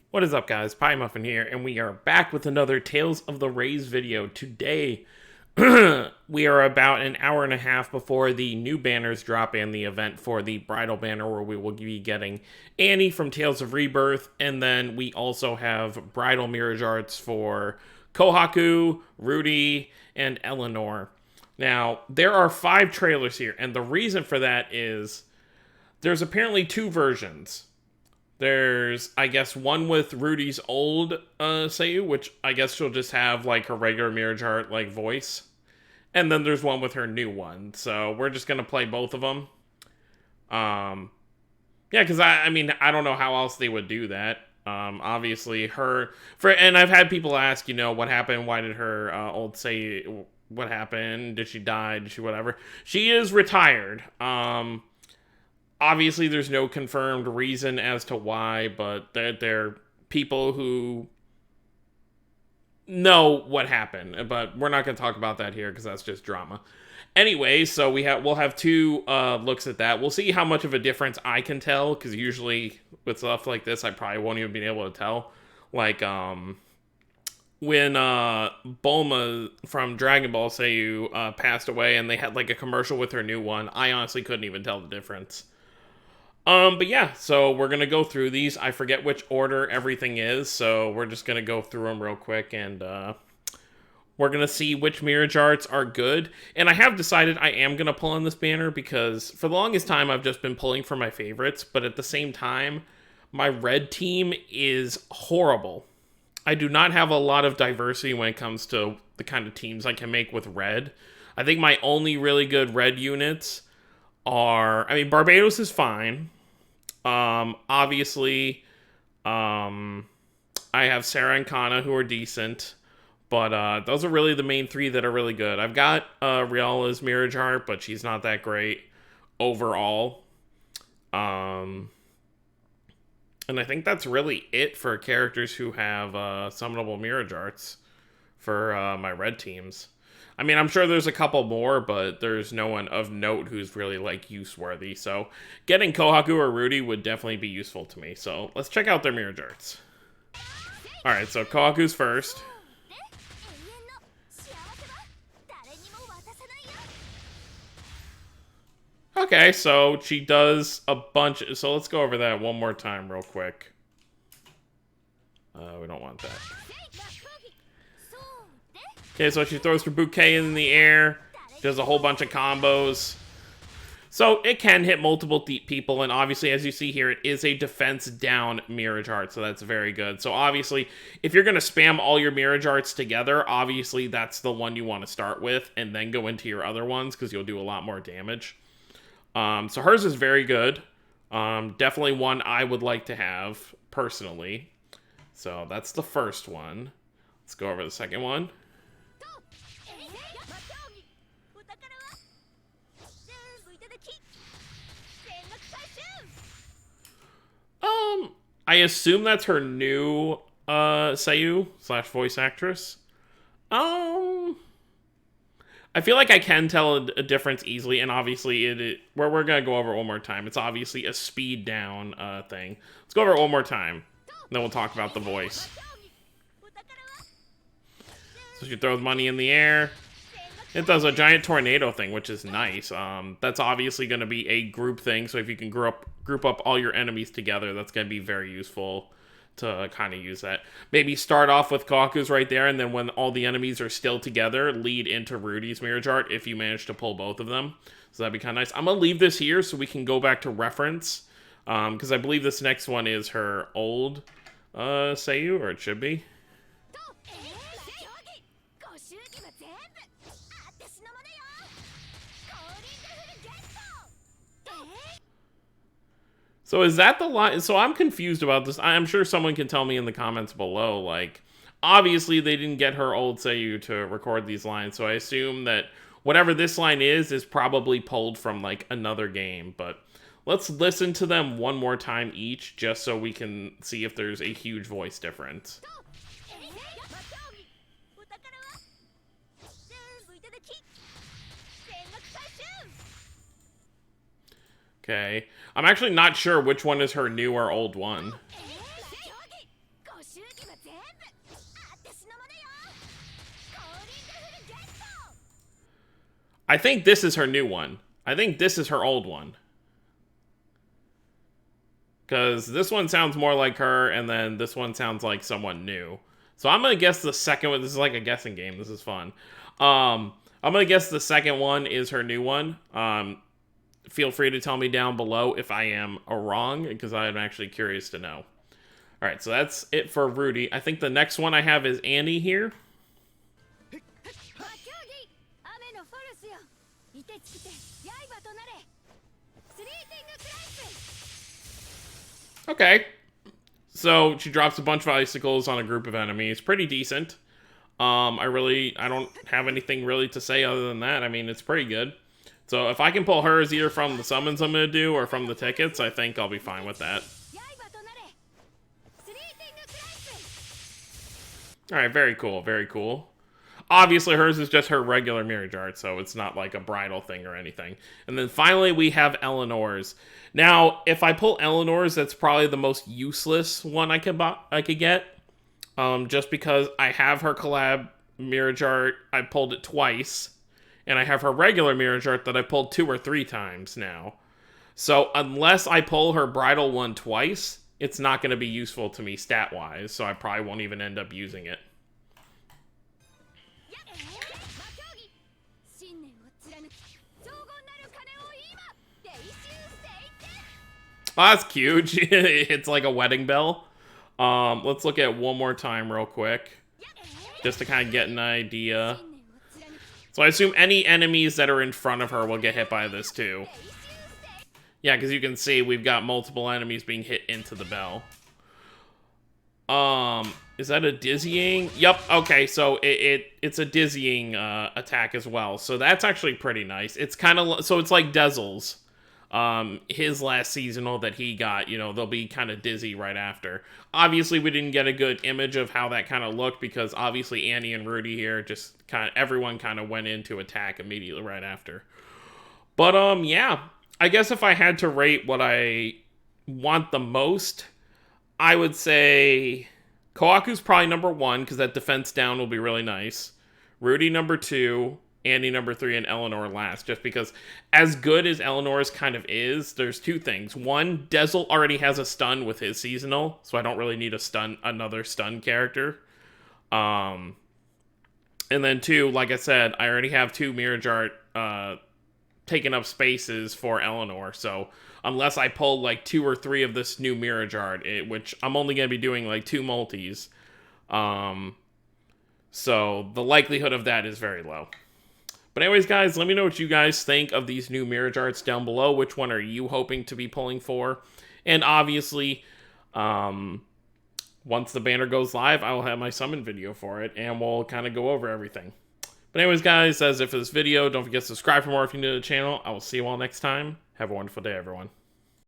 What is up, guys? Pie Muffin here, and we are back with another Tales of the Rays video. Today, we are about an hour and a half before the new banners drop and the event for the Bridal banner, where we will be getting Annie from Tales of Rebirth, and then we also have Bridal Mirrage arts for Kohaku, Rudy, and Eleanor. Now, there are 5 trailers here, and the reason for that is there's apparently 2 versions. There's, I guess, one with Rudy's old Seiyu, which I guess she'll just have, like, her regular Mirrage Art, like, voice. And then there's one with her new one. So we're just going to play both of them. Yeah, because, I mean, I don't know how else they would do that. Obviously, and I've had people ask, what happened? Why did her old Seiyu, what happened? Did she die? Did she whatever? She is retired. Obviously, there's no confirmed reason as to why, but they're people who know what happened. But we're not going to talk about that here because that's just drama. Anyway, so we'll have 2 looks at that. We'll see how much of a difference I can tell, because usually with stuff like this, I probably won't even be able to tell. Like when Bulma from Dragon Ball Seiyu passed away, and they had like a commercial with her new one, I honestly couldn't even tell the difference. But yeah, so we're gonna go through these. I forget which order everything is, so we're just gonna go through them real quick, and we're gonna see which Mirrage arts are good. And I have decided I am gonna pull on this banner because for the longest time I've just been pulling for my favorites, but at the same time, my red team is horrible. I do not have a lot of diversity when it comes to the kind of teams I can make with red. I think my only really good red units are, I mean, Barbados is fine. Obviously, I have Sarah and Kana who are decent, but those are really the main 3 that are really good. I've got Riala's Mirrage Art, but she's not that great overall. And I think that's really it for characters who have summonable Mirrage Arts for my red teams. I mean, I'm sure there's a couple more, but there's no one of note who's really, like, use-worthy. So getting Kohaku or Rudy would definitely be useful to me. So let's check out their Mirrage Arts. Alright, so Kohaku's first. Okay, so she does a bunch. So let's go over that one more time real quick. We don't want that. Okay, so she throws her bouquet in the air, does a whole bunch of combos. So it can hit multiple people, and obviously, as you see here, it is a defense down Mirrage Art, so that's very good. So obviously, if you're going to spam all your Mirrage Arts together, obviously that's the one you want to start with, and then go into your other ones, because you'll do a lot more damage. So hers is very good. Definitely one I would like to have, personally. So that's the first one. Let's go over the second one. I assume that's her new Seiyu / voice actress. I feel like I can tell a difference easily, and obviously we're gonna go over it one more time. It's obviously a speed down thing. Let's go over it one more time, then we'll talk about the voice. So she throws money in the air. It does a giant tornado thing, which is nice. That's obviously going to be a group thing, so if you can group up all your enemies together, that's going to be very useful to kind of use that. Maybe start off with Kaku's right there, and then when all the enemies are still together, lead into Rudy's Mirrage Art if you manage to pull both of them. So that'd be kind of nice. I'm going to leave this here so we can go back to reference, because I believe this next one is her old Seiyu, or it should be. So is that the line? So I'm confused about this. I'm sure someone can tell me in the comments below. Like, obviously they didn't get her old Seiyu to record these lines, so I assume that whatever this line is probably pulled from, like, another game. But let's listen to them one more time each, just so we can see if there's a huge voice difference. Okay. I'm actually not sure which one is her new or old one. I think this is her new one. I think this is her old one. Because this one sounds more like her, and then this one sounds like someone new. So I'm going to guess the second one. This is like a guessing game. This is fun. I'm going to guess the second one is her new one. Feel free to tell me down below if I am wrong, because I'm actually curious to know. Alright, so that's it for Rudy. I think the next one I have is Annie here. Okay. So she drops a bunch of icicles on a group of enemies. Pretty decent. I don't have anything really to say other than that. I mean, it's pretty good. So if I can pull hers either from the summons I'm going to do or from the tickets, I think I'll be fine with that. Alright, very cool, very cool. Obviously, hers is just her regular Mirrage art, so it's not like a bridal thing or anything. And then finally, we have Eleanor's. Now, if I pull Eleanor's, that's probably the most useless one I could get. Just because I have her collab Mirrage art, I pulled it twice. And I have her regular Mirrage art that I pulled 2 or 3 times now. So unless I pull her bridal one twice, it's not going to be useful to me stat-wise, so I probably won't even end up using it. Oh, that's cute. It's like a wedding bell. Let's look at one more time real quick, just to kind of get an idea. So I assume any enemies that are in front of her will get hit by this too. Yeah, because you can see we've got multiple enemies being hit into the bell. Is that a dizzying? Yep, okay, so it's a dizzying attack as well. So that's actually pretty nice. It's kind of, so it's like Dezel's. His last seasonal that he got, you know, they'll be kind of dizzy right after. Obviously, we didn't get a good image of how that kind of looked because obviously Annie and Rudy here just kind of, everyone kind of went into attack immediately right after. But, yeah, I guess if I had to rate what I want the most, I would say Koaku's probably number 1 because that defense down will be really nice. Rudy number 2. Annie number 3, and Eleanor last, just because as good as Eleanor's kind of is, there's 2 things. One, Dezel already has a stun with his seasonal, so I don't really need another stun character. And then 2, like I said, I already have 2 Mirrage art taking up spaces for Eleanor, so unless I pull like 2 or 3 of this new Mirrage art, which I'm only going to be doing like 2 multis, so the likelihood of that is very low. But anyways, guys, let me know what you guys think of these new Mirrage arts down below. Which one are you hoping to be pulling for? And obviously, once the banner goes live, I will have my summon video for it, and we'll kind of go over everything. But anyways, guys, that's it for this video. Don't forget to subscribe for more if you're new to the channel. I will see you all next time. Have a wonderful day, everyone.